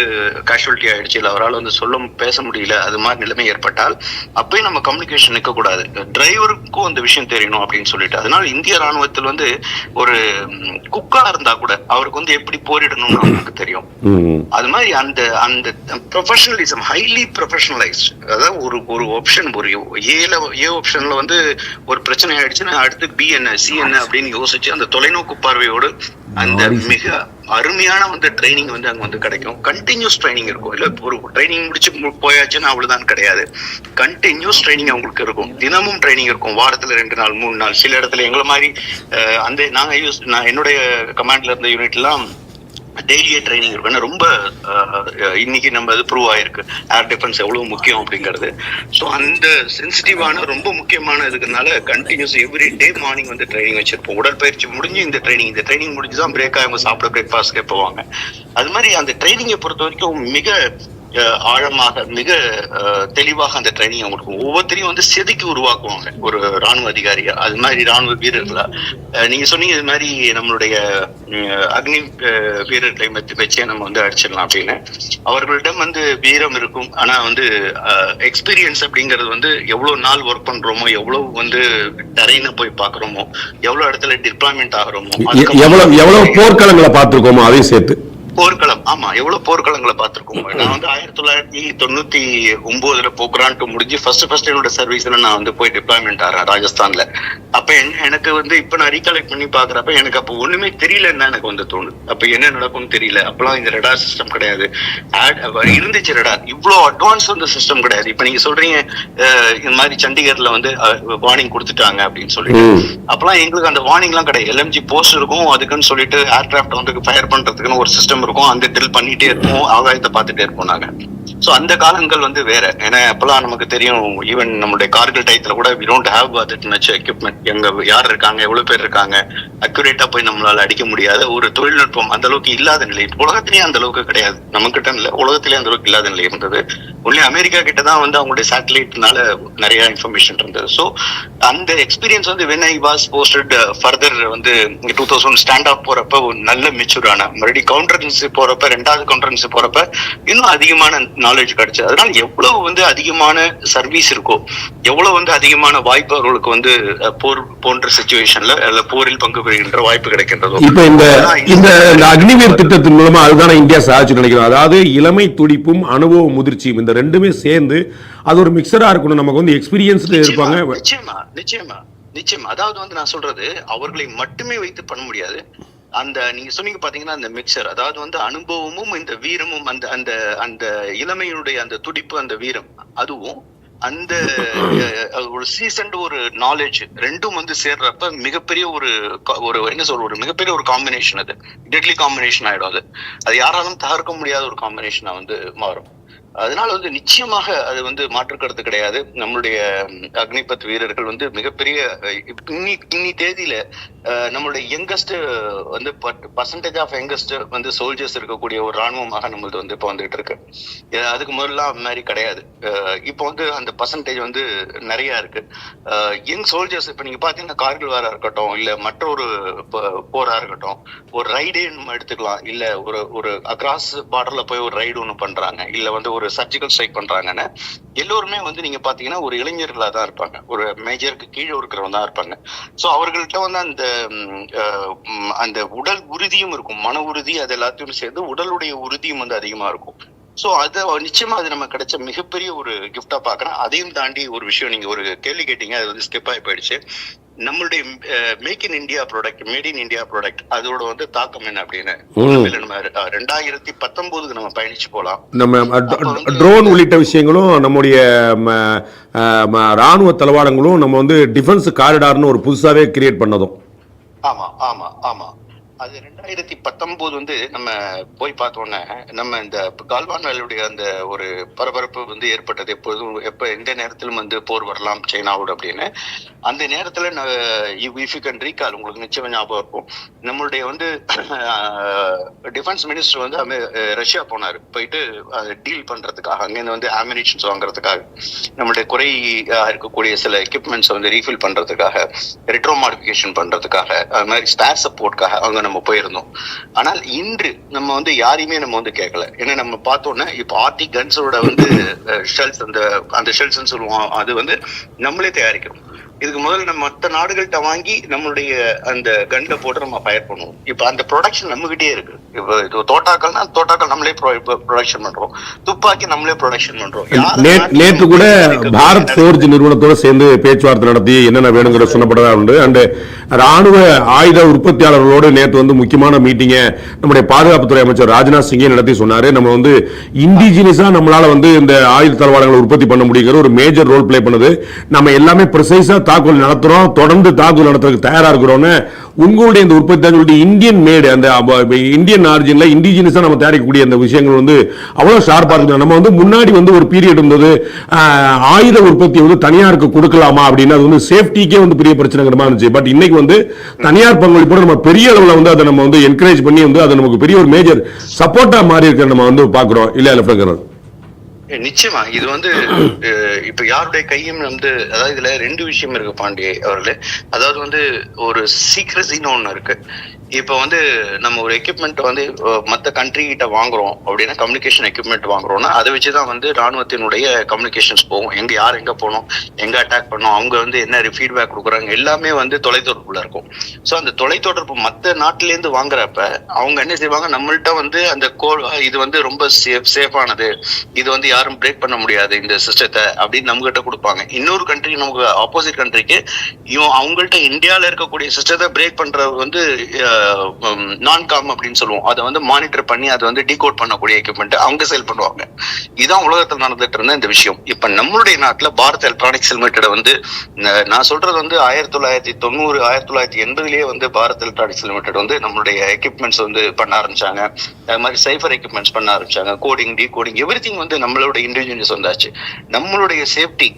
கேஷுவலிட்டி ஆயிடுச்சு, இல்லை அவரால் வந்து பேச முடியல, அது மாதிரி நிலைமை ஏற்பட்டால் அப்பயும் நம்ம கம்யூனிகேஷன் நிற்க கூடாது, டிரைவருக்கும் அந்த விஷயம் தெரியணும் அப்படின்னு சொல்லிட்டு. அதனால இந்திய ராணுவத்தில் வந்து ஒரு குக்கா இருந்தா கூட அவருக்கு வந்து எப்படி போரிடணும்னு அவங்களுக்கு தெரியும். அது மாதிரி அந்த அந்த ப்ரொஃபஷனலிசம் ஹைலி ப்ரொஃபஷனலைஸ்ட். அதாவது ஒரு ஆப்ஷன், ஒரு ஏ ஆப்ஷன்ல வந்து ஒரு பிரச்சனை ஆயிடுச்சுன்னா அடுத்து பி என்ன சி என்ன அப்படின்னு யோசிச்சு அந்த தொலைநோக்கு பார்வையோடு அந்த மிக அருமையான வந்து ட்ரைனிங் வந்து அங்க வந்து கிடைக்கும். கண்டினியூஸ் ட்ரைனிங் இருக்கும். இல்ல ஒரு ட்ரைனிங் முடிச்சு போயாச்சுன்னா அவ்வளவுதான் கிடையாது, கண்டினியூஸ் ட்ரைனிங் அவங்களுக்கு இருக்கும். தினமும் ட்ரைனிங் இருக்கும், வாரத்துல 2 நாள் 3 நாள். சில இடத்துல எங்களை மாதிரி அந்த நான் என்னுடைய கமாண்ட்ல இருந்த யூனிட்லாம் டெய்லியே ட்ரைனிங் இருக்கும். ரொம்ப இன்னைக்கு நம்ம அது ப்ரூவ் ஆயிருக்கு ஏர் டிஃபென்ஸ் எவ்வளவு முக்கியம் அப்படிங்கிறது. ஸோ அந்த சென்சிட்டிவான ரொம்ப முக்கியமான இதுக்குனால கண்டினியூஸ் எவ்ரி டே மார்னிங் வந்து ட்ரைனிங் வச்சிருப்போம். உடற்பயிற்சி முடிஞ்சு இந்த ட்ரைனிங் முடிஞ்சு தான் பிரேக் ஆகும், சாப்பிட பிரேக்ஃபாஸ்ட்கே போவாங்க. அது மாதிரி அந்த ட்ரைனிங்கை பொறுத்த வரைக்கும் மிக ஆழமாக மிக தெளிவாக அந்த ட்ரைனிங் அவங்களுக்கு ஒவ்வொருத்தரையும் வந்து செதுக்கி உருவாக்குவாங்க ஒரு ராணுவ அதிகாரியா, அது மாதிரி ராணுவ வீரர்களா. நீங்க சொன்னீங்க இது மாதிரி நம்மளுடைய அக்னி வீரர்களை வச்சே நம்ம வந்து அடிச்சிடலாம் அப்படின்னு. அவர்களிடம் வந்து வீரம் இருக்கும், ஆனா வந்து எக்ஸ்பீரியன்ஸ் அப்படிங்கிறது வந்து எவ்வளவு நாள் ஒர்க் பண்றோமோ, எவ்வளவு வந்து டெரெயினை போய் பாக்குறோமோ, எவ்வளவு இடத்துல டிப்ளாய்மெண்ட் ஆகிறோமோ, எவ்வளவு போர்க்களங்களை பார்த்திருக்கோமோ அதையும் சேர்த்து போர்க்களம். ஆமா, எவ்வளவு போர்க்களங்களை பார்த்திருக்கோம். நான் வந்து 1999 போக்ரான் டு முடிஞ்சு ஃபர்ஸ்ட் என்னோட சர்வீஸ்ல நான் வந்து போய் டிப்ளாய்மெண்ட் ஆறேன் ராஜஸ்தான்ல. அப்ப எனக்கு வந்து இப்ப நான் ரீகலெக்ட் பண்ணி பாக்குறப்ப எனக்கு அப்ப ஒண்ணுமே தெரியலன்னு எனக்கு வந்து தோணுது. அப்ப என்ன நடக்கும்னு தெரியல. அப்பெல்லாம் இந்த ரெடார் சிஸ்டம் கிடையாது. இருந்துச்சு ரெடார், இவ்வளவு அட்வான்ஸ் வந்து சிஸ்டம் கிடையாது. இப்ப நீங்க சொல்றீங்க இந்த மாதிரி சண்டிகர்ல வந்து வார்னிங் கொடுத்துட்டாங்க அப்படின்னு சொல்லிட்டு. அப்பெல்லாம் எங்களுக்கு அந்த வார்னிங் எல்லாம் கிடையாது. LMG போஸ்ட் இருக்கும், அதுக்குன்னு சொல்லிட்டு ஏர்கிராஃப்ட் வந்து ஃபயர் பண்றதுக்குன்னு ஒரு சிஸ்டம் இருக்கும். அந்த ட்ரில் பண்ணிட்டே இருப்போம், ஆகாயத்தை பார்த்துட்டே இருப்போம் நாங்க. சோ அந்த காலங்கள் வந்து வேற. ஏன்னா அப்பெல்லாம் நமக்கு தெரியும், ஈவன் நம்மளுடைய கார்கில் டயத்துல கூட we don't have that much equipment. எங்க யார் இருக்காங்க, எவ்வளவு பேர் இருக்காங்க, அக்யூரேட்டா போய் நம்மளால அடிக்க முடியாத ஒரு தொழில்நுட்பம் அந்த அளவுக்கு இல்லாத நிலை. உலகத்திலேயே அந்த அளவுக்கு கிடையாது, நம்ம கிட்ட இல்ல, உலகத்திலேயே அந்த அளவுக்கு இல்லாத நிலை இருந்தது. ஒன்லி அமெரிக்கா கிட்ட தான் வந்து அவங்களுடைய சேட்டலைட்னால நிறைய இன்ஃபர்மேஷன் இருந்தது. சோ அந்த எக்ஸ்பீரியன்ஸ் வந்து when I was posted further வந்து 2000 ஸ்டாண்ட் ஆஃப் போறப்ப ஒரு நல்ல மெச்சூர் ஆன, மறுபடியும் கவுண்டரன்சி போறப்ப, 2வது கவுண்டரன்சி போறப்ப இன்னும் அதிகமான நாலேஜ் கிடைச்சது. அதனால எவ்வளவு வந்து அதிகமான சர்வீஸ் இருக்கோ, எவ்வளவு வந்து அதிகமான வாய்ப்பு அவர்களுக்கு வந்து போர் போன்ற சிச்சுவேஷன்ல அல்ல போரில் பங்கு பெறுகின்ற வாய்ப்பு கிடைக்கின்றதோ. இப்ப இந்த அக்னிவீர் திட்டத்தின் மூலமா அதுதான் இந்தியா சாதிச்சு நினைக்கிறோம். அதாவது இளமை துடிப்பும் அனுபவ முதிர்ச்சியும் இந்த ரெண்டுமே சேர்ந்து அது ஒரு மிக்சரா இருக்கணும். நமக்கு வந்து எக்ஸ்பீரியன்ஸ் இருப்பாங்க. நிச்சயமா. அதாவது வந்து நான் சொல்றது அவர்களை மட்டுமே வைத்து பண்ண முடியாது. அந்த நீங்க சொன்னீங்க பாத்தீங்கன்னா அந்த மிக்சர், அதாவது வந்து அனுபவமும் இந்த வீரமும், அந்த அந்த அந்த இளமையினுடைய அந்த துடிப்பு, அந்த வீரம், அதுவும் அந்த ஒரு சீசன்ட் ஒரு நாலேஜ் ரெண்டும் வந்து சேர்றப்ப மிகப்பெரிய ஒரு என்ன சொல்ற ஒரு மிகப்பெரிய ஒரு காம்பினேஷன். அது டெட்லி காம்பினேஷன் ஆயிடும். அது யாராலும் தகர்க்க முடியாத ஒரு காம்பினேஷனா வந்து மாறும். அதனால வந்து நிச்சயமாக அது வந்து மாற்றுக்கருத்து கிடையாது. நம்மளுடைய அக்னிபத் வீரர்கள் வந்து மிகப்பெரிய இன்னி தேதியில நம்மளுடைய யங்கஸ்ட் வந்து பர்சன்டேஜ் ஆஃப் யங்கஸ்ட் வந்து சோல்ஜர்ஸ் இருக்கக்கூடிய ஒரு ராணுவமாக நம்மளது வந்து இப்போ வந்துட்டு இருக்கு. அதுக்கு முதல்ல மாதிரி கிடையாது. இப்போ வந்து அந்த பர்சன்டேஜ் வந்து நிறைய இருக்கு. யங் சோல்ஜர்ஸ் இப்ப நீங்க பாத்தீங்கன்னா கார்கில் வாரா இருக்கட்டும், இல்ல மற்றொரு போரா இருக்கட்டும், ஒரு ரைடே நம்ம எடுத்துக்கலாம். இல்ல ஒரு அக்ராஸ் பார்டர்ல போய் ஒரு ரைடு ஒண்ணு பண்றாங்க, இல்ல வந்து ஒரு சர்ஜிக்கல் ஸ்ட்ரைக் பண்றாங்கன்னா எல்லோருமே வந்து நீங்க பாத்தீங்கன்னா ஒரு இளைஞர்களா தான் இருப்பாங்க, ஒரு மேஜருக்கு கீழே இருக்கிறவங்க தான் இருப்பாங்க. சோ அவர்கள்ட்ட வந்து அந்த உடல் உறுதியும் இருக்கும், மன உறுதி, அது எல்லாத்தையும் சேர்ந்து உடலுடைய உறுதியும் வந்து அதிகமா இருக்கும். சோ அது நிச்சயமா அது நம்ம கிடைச்ச மிகப்பெரிய ஒரு கிஃப்டா பாக்குறேன். அதையும் தாண்டி ஒரு விஷயம் நீங்க ஒரு கேள்வி கேட்டீங்க, அது வந்து ஸ்கிப் ஆகி போயிடுச்சு. நம்மளுடைய make in India product, made in India product, அதோட வந்து தாக்கம் என்ன அப்படின்னு நம்ம 2019 நம்ம பயணிச்சு போலாம். நம்ம ட்ரோன் உள்ளிட்ட விஷயங்களும் நம்முடைய ராணுவ தளவாடங்களும் நம்ம வந்து டிஃபென்ஸ் காரிடார்னு ஒரு புதுசாவே கிரியேட் பண்ணதும். ஆமா அது 2019 வந்து நம்ம போய் பார்த்தோன்னே நம்ம இந்த கால்வான் வேலையுடைய அந்த ஒரு பரபரப்பு வந்து ஏற்பட்டது. எப்போதும் எந்த நேரத்திலும் வந்து போர் வரலாம் சைனாவோடு அப்படின்னு. அந்த நேரத்துல உங்களுக்கு நிச்சயம் ஞாபகம் இருக்கும், நம்மளுடைய வந்து டிஃபென்ஸ் மினிஸ்டர் வந்து ரஷ்யா போனாரு, போயிட்டு டீல் பண்றதுக்காக, அங்கேருந்து வந்து ஆமினிஷன்ஸ் வாங்குறதுக்காக, நம்மளுடைய குறை இருக்கக்கூடிய சில எக்யூப்மெண்ட்ஸ் வந்து ரீஃபில் பண்றதுக்காக, ரெட்ரோ மாடிஃபிகேஷன் பண்றதுக்காக, அது மாதிரி ஸ்பேர் சப்போர்ட்காக அவங்க நம்ம போயிருந்தோம். ஆனால் இன்று நம்ம வந்து யாரையுமே நம்ம வந்து கேட்கல. ஏன்னா நம்ம பார்த்தோன்னா இப்போ ஆர்டி கன்ஸோட வந்து ஷெல்ஸ், அந்த ஷெல்ஸ்ன்னு சொல்லுவோம், அது வந்து நம்மளே தயாரிக்கிறோம். இதுக்கு முதல்ல நம்ம மற்ற நாடுகள்கிட்ட வாங்கி நம்மளுடைய அந்த கன்னை போட்டு நம்ம ஃபயர் பண்ணுவோம். இப்ப அந்த ப்ரொடக்ஷன் நம்ம கிட்டே இருக்கு. இப்போ தோட்டாக்கள் நம்மளே ப்ரொடக்ஷன் பண்றோம், துப்பாக்கி நம்மளே ப்ரொடக்ஷன் பண்றோம். நேற்று கூட பாரத் ஃபோர்ஜ் நிறுவனத்தோட சேர்ந்து பேச்சுவார்த்தை நடத்தி என்னென்ன வேணுங்கிற சொன்னப்படதா உண்டு. அண்ட் ராணுவ ஆயுத உற்பத்தியாளர்களோடு நேற்று வந்து முக்கியமான மீட்டிங்கை நம்முடைய பாதுகாப்புத்துறை அமைச்சர் ராஜ்நாத் சிங்கே நடத்தி சொன்னாரு. நம்ம வந்து இண்டிஜினியஸா நம்மளால வந்து இந்த ஆயுத தளவாடங்களை உற்பத்தி பண்ண முடியுங்கிற ஒரு மேஜர் ரோல் பிளே பண்ணுது. நம்ம எல்லாமே ப்ரிசைஸா தாக்குதல் நடத்துறோம், தொடர்ந்து தாக்குதல் நடத்துறதுக்கு தயாரா இருக்கிறோம்னு உங்களுடைய இந்த உற்பத்தி இந்தியன் மேடு, அந்த இந்தியன் ஆரிஜின்ல இண்டிஜினியஸா நம்ம தயாரிக்கக்கூடிய அந்த விஷயங்கள் வந்து அவ்வளவு ஷார்ப்பா இருக்கு. நம்ம வந்து முன்னாடி வந்து ஒரு பீரியட் இருந்தது, ஆயுத உற்பத்தி வந்து தனியாருக்கு கொடுக்கலாமா அப்படின்னு, அது வந்து சேஃப்டிக்கே வந்து பெரிய பிரச்சனைங்கிற மாதிரி இருந்துச்சு. பட் இன்னைக்கு வந்து தனியார் பங்களிப்போட நம்ம பெரிய அளவில் வந்து அதை நம்ம வந்து என்கரேஜ் பண்ணி வந்து அது நமக்கு பெரிய ஒரு மேஜர் சப்போர்ட்டா மாறி இருக்க நம்ம வந்து பாக்குறோம் இல்லையா லெப்டினன்ட் கர்னல்? நிச்சயமா இது வந்து இப்ப யாருடைய கையும் வந்து, அதாவது இதுல ரெண்டு விஷயம் இருக்கு பாண்டியே அவர்களே. அதாவது வந்து ஒரு சீக்ரெசின்னு ஒண்ணு இருக்கு. இப்ப வந்து நம்ம ஒரு எக்யூப்மெண்ட் வந்து மத்த கண்ட்ரி கிட்ட வாங்குறோம் அப்படின்னா, கம்யூனிகேஷன் எக்யூப்மெண்ட் வாங்குறோம்னா அதை வச்சுதான் வந்து ராணுவத்தினுடைய கம்யூனிகேஷன்ஸ் போகும். யார் எங்க போகணும், எங்க அட்டாக் பண்ணணும், அவங்க வந்து என்ன ஃபீட்பேக் கொடுக்குறாங்க, எல்லாமே வந்து தொலைத்தொடர்புல இருக்கும். ஸோ அந்த தொலைத்தொடர்பு மற்ற நாட்டில இருந்து வாங்குறப்ப அவங்க என்ன செய்வாங்க, நம்மள்ட்ட வந்து அந்த இது வந்து ரொம்ப சேஃபானது, இது வந்து யாரும் பிரேக் பண்ண முடியாது இந்த சிஸ்டத்தை அப்படின்னு நம்ம கிட்ட கொடுப்பாங்க. இன்னொரு கண்ட்ரி, நமக்கு ஆப்போசிட் கண்ட்ரிக்கு அவங்கள்ட்ட இந்தியாவில இருக்கக்கூடிய சிஸ்டத்தை பிரேக் பண்றது வந்து நான் காம் அப்படின்னு சொல்லுவோம். அதை வந்து மானிட்டர் பண்ணி அதை வந்து டீகோட் பண்ணக்கூடிய எக்யூப்மெண்ட் அவங்க சேல் பண்ணுவாங்க. இதுதான் உலகத்தில் நடந்துட்டு இருந்த இந்த விஷயம். இப்ப நம்மளுடைய நாட்டுல பாரத் எலக்ட்ரானிக்ஸ் லிமிடெட் வந்து, நான் சொல்றது வந்து 1990 1980 வந்து பாரத் எலக்ட்ரானிக்ஸ் லிமிடெட் வந்து நம்மளுடைய எக்யூப்மெண்ட்ஸ் வந்து பண்ண ஆரம்பிச்சாங்க. அது மாதிரி சைபர் எக்யூப்மெண்ட்ஸ் பண்ண ஆரம்பிச்சாங்க. கோடிங், டீகோடிங், எவ்ரிதிங் வந்து நம்மளோட இன்டெலிஜென்ஸ் வந்தாச்சு. நம்மளுடைய சேஃப்டி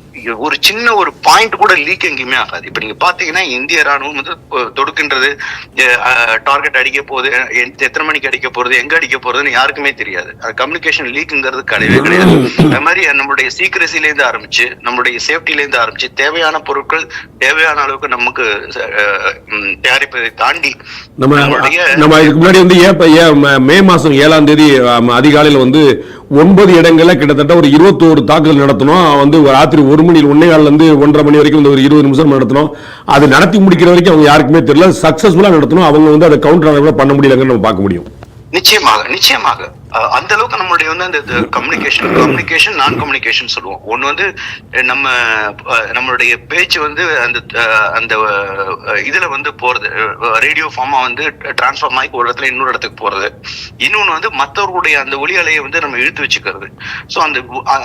ஒரு சின்ன ஒரு பாயிண்ட் கூட லீக் எங்கேயுமே ஆகாது. இப்ப நீங்க பாத்தீங்கன்னா இந்திய ராணுவம் வந்து தொடுக்கின்றது, டார்கெட் அடிக்க போகுது, எத்தனை மணிக்கு அடிக்க போறது, எங்க அடிக்க போறதுன்னு யாருக்குமே தெரியாது. கம்யூனிகேஷன் லீக்ங்கிறது கிடையவே கிடையாது. அது மாதிரி நம்மளுடைய சீக்கிரசில இருந்து ஆரம்பிச்சு, நம்மளுடைய சேஃப்டில இருந்து ஆரம்பிச்சு, தேவையான பொருட்கள் தேவையான அளவுக்கு நமக்கு தயாரிப்பதை தாண்டி நம்ம இதுக்கு முன்னாடி வந்து மே மாசம் 7ஆம் தேதி அதிகாலையில் வந்து 9 இடங்கள்ல கிட்டத்தட்ட ஒரு 21 தாக்குதல் நடத்தணும். வந்து ராத்திரி 1 மணி 1:15 இருந்து 1:30 மணி வரைக்கும் வந்து ஒரு 20 நிமிஷம் நடத்தணும். அது நடத்தி முடிக்கிற வரைக்கும் அவங்க யாருக்குமே தெரியல. சக்சஸ்ஃபுல்லா நடத்தணும். அவங்க வந்து அதை கவுண்டர் பண்ண முடியலங்கன்னு நம்ம பார்க்க முடியும். நிச்சயமாக அந்த அளவுக்கு நம்மளுடைய வந்து அந்த கம்யூனிகேஷன் நான் கம்யூனிகேஷன் சொல்லுவோம். ஒண்ணு வந்து நம்மளுடைய பேச்சு வந்து அந்த இதுல வந்து போறது, ரேடியோ ஃபார்மா வந்து டிரான்ஸ்ஃபார்ம் ஆகி ஒரு இடத்துல இன்னொரு இடத்துக்கு போறது. இன்னொன்னு வந்து மற்றவர்களுடைய அந்த ஒலி அலையை வந்து நம்ம இழுத்து வச்சுக்கிறது. ஸோ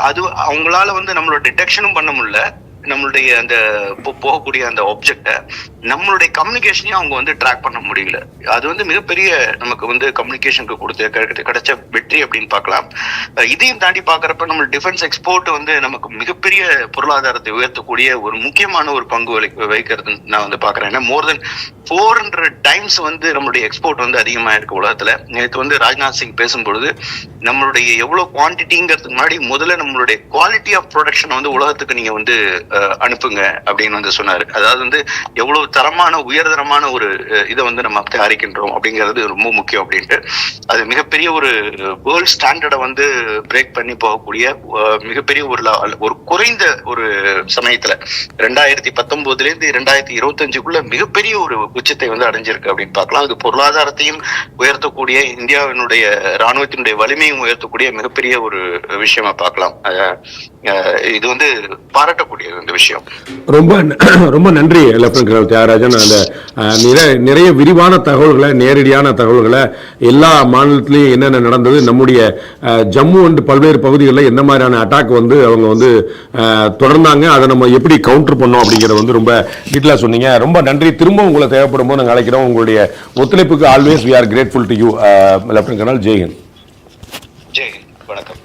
அது அவங்களால வந்து நம்மளோட டிடெக்ஷனும் பண்ண முடியல. நம்மளுடைய அந்த போகக்கூடிய அந்த ஆப்ஜெக்டை நம்மளுடைய கம்யூனிகேஷனையும் அவங்க வந்து ட்ராக் பண்ண முடியல. அது வந்து மிகப்பெரிய நமக்கு வந்து கம்யூனிகேஷனுக்கு கிடைச்ச வெற்றி அப்படின்னு பார்க்கலாம். இதையும் தாண்டி பார்க்கறப்ப நம்ம டிஃபென்ஸ் எக்ஸ்போர்ட் வந்து நமக்கு மிகப்பெரிய பொருளாதாரத்தை உயர்த்தக்கூடிய ஒரு முக்கியமான ஒரு பங்கு வகிக்கிறது நான் வந்து பார்க்குறேன். ஏன்னா மோர் தென் 400 டைம்ஸ் வந்து நம்மளுடைய எக்ஸ்போர்ட் வந்து அதிகமாக இருக்கு உலகத்துல. நேற்று வந்து ராஜ்நாத் சிங் பேசும்பொழுது நம்மளுடைய எவ்வளவு குவான்டிட்டிங்கிறதுக்கு முன்னாடி முதல்ல நம்மளுடைய குவாலிட்டி ஆஃப் ப்ரொடக்ஷன் வந்து உலகத்துக்கு நீங்க வந்து அனுப்புங்க அப்படின்னு வந்து சொன்னாரு. அதாவது வந்து எவ்வளவு தரமான உயர்தரமான ஒரு இதை வந்து நம்ம தயாரிக்கின்றோம் அப்படிங்கிறது ரொம்ப முக்கியம் அப்படின்ட்டு. அது மிகப்பெரிய ஒரு வேர்ல்ட் ஸ்டாண்டர்டை வந்து பிரேக் பண்ணி போகக்கூடிய மிகப்பெரிய ஒரு குறைந்த ஒரு சமயத்துல 2019 இருந்து 2025 மிகப்பெரிய ஒரு உச்சத்தை வந்து அடைஞ்சிருக்கு அப்படின்னு பார்க்கலாம். அது பொருளாதாரத்தையும் உயர்த்தக்கூடிய, இந்தியாவினுடைய ராணுவத்தினுடைய வலிமையும் உயர்த்தக்கூடிய மிகப்பெரிய ஒரு விஷயமா பார்க்கலாம். இது வந்து பாராட்டக்கூடியது இந்த விஷயம். ரொம்ப நன்றி லெப்டினன்ட் கர்னல் தியாகராஜன். அந்த நிறைய விரிவான தகவல்களை, நேரடியான தகவல்களை, எல்லா மாநிலத்திலையும் என்னென்ன நடந்தது, நம்முடைய ஜம்மு அண்ட் பல்வேறு பகுதிகளில் என்ன மாதிரியான அட்டாக் வந்து அவங்க வந்து தொடர்ந்தாங்க, அதை நம்ம எப்படி கவுண்டர் பண்ணோம் அப்படிங்கிறத வந்து ரொம்ப டீட்டெயிலாக சொன்னீங்க. ரொம்ப நன்றி. திரும்ப உங்களை தேவைப்படும் போது நாங்கள் அழைக்கிறோம். உங்களுடைய ஒத்துழைப்புக்கு always we are grateful to you lieutenant colonel. Jai Hind. வணக்கம்.